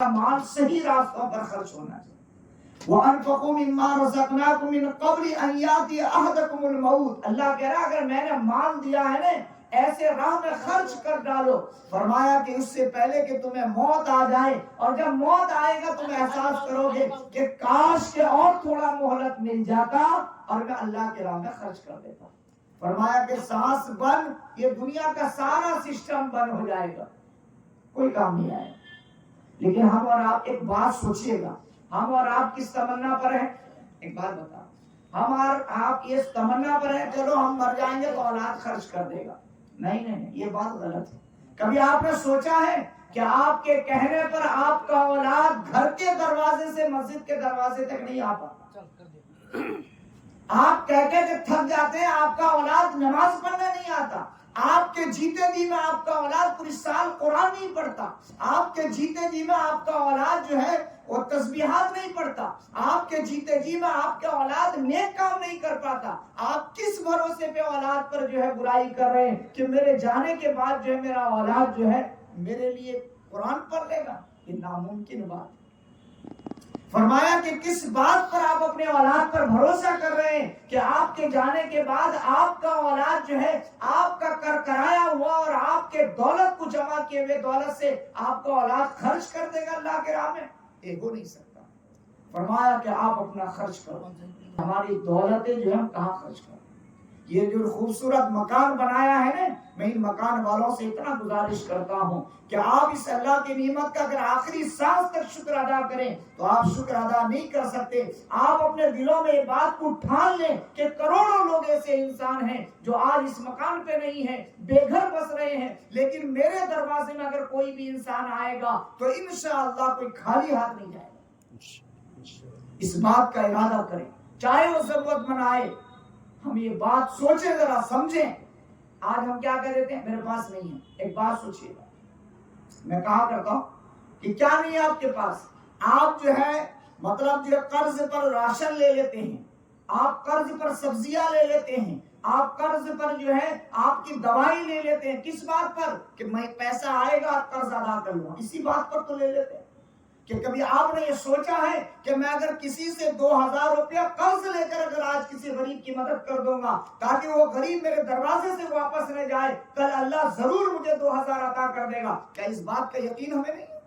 مال صحیح راستوں پر خرچ ہونا چاہیے۔ وَأَنفِقُوا مِمَّا رَزَقْنَاكُم مِّن قَبْلِ أَن يَأْتِيَ أَحَدَكُمُ الْمَوْتُ، اللہ کہہ رہا اگر میں نے مال دیا ہے نا ایسے راہ میں خرچ کر ڈالو، فرمایا کہ اس سے پہلے کہ تمہیں موت آ جائے، اور جب موت آئے گا تم احساس کرو گے کہ کاش کہ اور تھوڑا مہلت مل جاتا اور میں اللہ کے راہ میں خرچ کر دیتا۔ فرمایا کہ سانس بند، یہ دنیا کا سارا سسٹم بند ہو جائے گا، کوئی کام نہیں آئے گا۔ لیکن ہم اور آپ ایک بات سوچئے گا، ہم اور آپ کس تمنا پر ہیں؟ ایک بات بتا، ہم اور آپ اس تمنا پر ہیں چلو ہم مر جائیں گے تو اولاد خرچ کر دے گا۔ نہیں نہیں نہیں، یہ بات غلط ہے۔ کبھی آپ نے سوچا ہے کہ آپ کے کہنے پر آپ کا اولاد گھر کے دروازے سے مسجد کے دروازے تک نہیں آ پاتا؟ آپ کہہ کے تھک جاتے ہیں، آپ کا اولاد نماز پڑھنے نہیں آتا، آپ کے جیتے جی میں آپ کا اولاد پوری سال قرآن نہیں پڑھتا، آپ کے جیتے جی میں آپ کا اولاد جو ہے وہ تسبیحات نہیں پڑھتا، آپ کے جیتے جی میں آپ کا اولاد نیک کام نہیں کر پاتا۔ آپ کس بھروسے پہ اولاد پر جو ہے برائی کر رہے ہیں کہ میرے جانے کے بعد جو ہے میرا اولاد جو ہے میرے لیے قرآن پڑھ لے گا؟ یہ ناممکن بات ہے۔ فرمایا کہ کس بات پر آپ اپنے اولاد پر بھروسہ کر رہے ہیں کہ آپ کے جانے کے بعد آپ کا اولاد جو ہے آپ کا کرکرایا ہوا اور آپ کے دولت کو جمع کیے ہوئے دولت سے آپ کا اولاد خرچ کر دے گا اللہ کے راہ میں؟ یہ ہو نہیں سکتا۔ فرمایا کہ آپ اپنا خرچ کرو، ہماری دولتیں جو ہے ہم کہاں خرچ کریں؟ یہ جو خوبصورت مکان بنایا ہے نا، میں ان مکان والوں سے اتنا گزارش کرتا ہوں کہ آپ اس اللہ کی نعمت کا اگر آخری سانس تک شکر ادا کریں تو آپ شکر ادا نہیں کر سکتے۔ آپ اپنے دلوں میں یہ بات کو ٹھان لیں کہ کروڑوں لوگ ایسے انسان ہیں جو آج اس مکان پہ نہیں ہیں، بے گھر بس رہے ہیں، لیکن میرے دروازے میں اگر کوئی بھی انسان آئے گا تو انشاءاللہ کوئی خالی ہاتھ نہیں جائے گا۔ اس بات کا ارادہ کریں، چاہے وہ ضرورت مند آئے۔ ہم یہ بات سوچیں، ذرا سمجھیں۔ آج ہم کیا کہہ دیتے ہیں میرے پاس نہیں ہے۔ ایک بات سوچیے گا، میں کہا کرتا ہوں کہ کیا نہیں ہے آپ کے پاس؟ آپ جو ہے مطلب جو قرض پر راشن لے لیتے ہیں، آپ قرض پر سبزیاں لے لیتے ہیں، آپ قرض پر جو ہے آپ کی دوائی لے لیتے ہیں۔ کس بات پر؟ کہ میں پیسہ آئے گا قرض ادا کر لوں، اسی بات پر تو لے لیتے ہیں۔ کہ کبھی آپ نے یہ سوچا ہے کہ میں اگر کسی سے 2000 روپیہ قرض لے کر اگر آج کسی غریب کی مدد کر دوں گا تاکہ وہ غریب میرے دروازے سے واپس نہ جائے، کل اللہ ضرور مجھے 2000 عطا کر دے گا؟ کیا اس بات کا یقین ہمیں نہیں ہے؟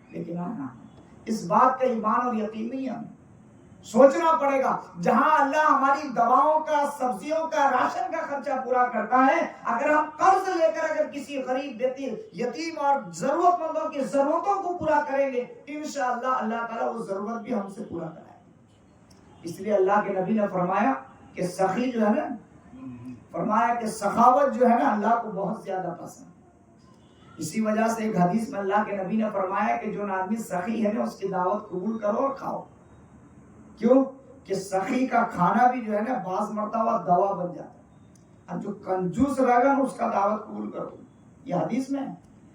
لیکن ہاں، اس بات کا ایمان اور یقین نہیں ہے، ہمیں سوچنا پڑے گا۔ جہاں اللہ ہماری دواؤں کا، سبزیوں کا، راشن کا خرچہ پورا کرتا ہے، اگر ہم قرض لے کر اگر کسی غریب یتیم اور ضرورت مندوں کی ضرورتوں کو پورا کریں گے انشاءاللہ اللہ تعالیٰ وہ ضرورت بھی ہم سے پورا کرائے گا۔ اس لیے اللہ کے نبی نے فرمایا کہ سخی جو ہے نا، فرمایا کہ سخاوت جو ہے نا اللہ کو بہت زیادہ پسند ہے۔ اسی وجہ سے ایک حدیث میں اللہ کے نبی نے فرمایا کہ جو آدمی سخی ہے نا اس کی دعوت قبول کرو اور کھاؤ۔ کیوں؟ کہ سخی کا کھانا بھی جو ہے نا بعض مرتبہ دوا بن جاتا ہے، اور جو کنجوس رہے گا اس کا دعوت قبول کرو۔ یہ حدیث میں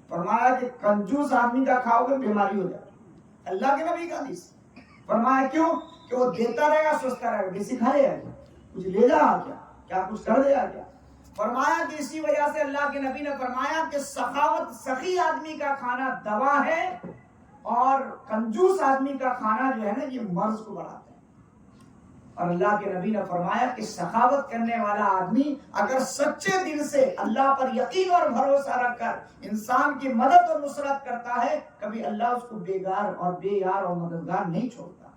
فرمایا کہ کنجوس آدمی کا کھاؤ گے بیماری ہو جائے گی، اللہ کے نبی کا حدیث۔ فرمایا کیوں؟ کہ وہ دیتا رہے گا سوچتا رہے گا کسی کھا لے گا کچھ لے جا کیا کچھ کر دے گا کیا۔ فرمایا کہ اسی وجہ سے اللہ کے نبی نے فرمایا کہ سخاوت سخی آدمی کا کھانا دوا ہے، اور کنجوس آدمی کا کھانا جو ہے نا یہ مرض کو بڑھاتا ہے۔ اور اللہ کے نبی نے فرمایا کہ سخاوت کرنے والا آدمی اگر سچے دل سے اللہ پر یقین اور بھروسہ رکھ کر انسان کی مدد اور نصرت کرتا ہے، کبھی اللہ اس کو بیگار اور بے یار اور مددگار نہیں چھوڑتا۔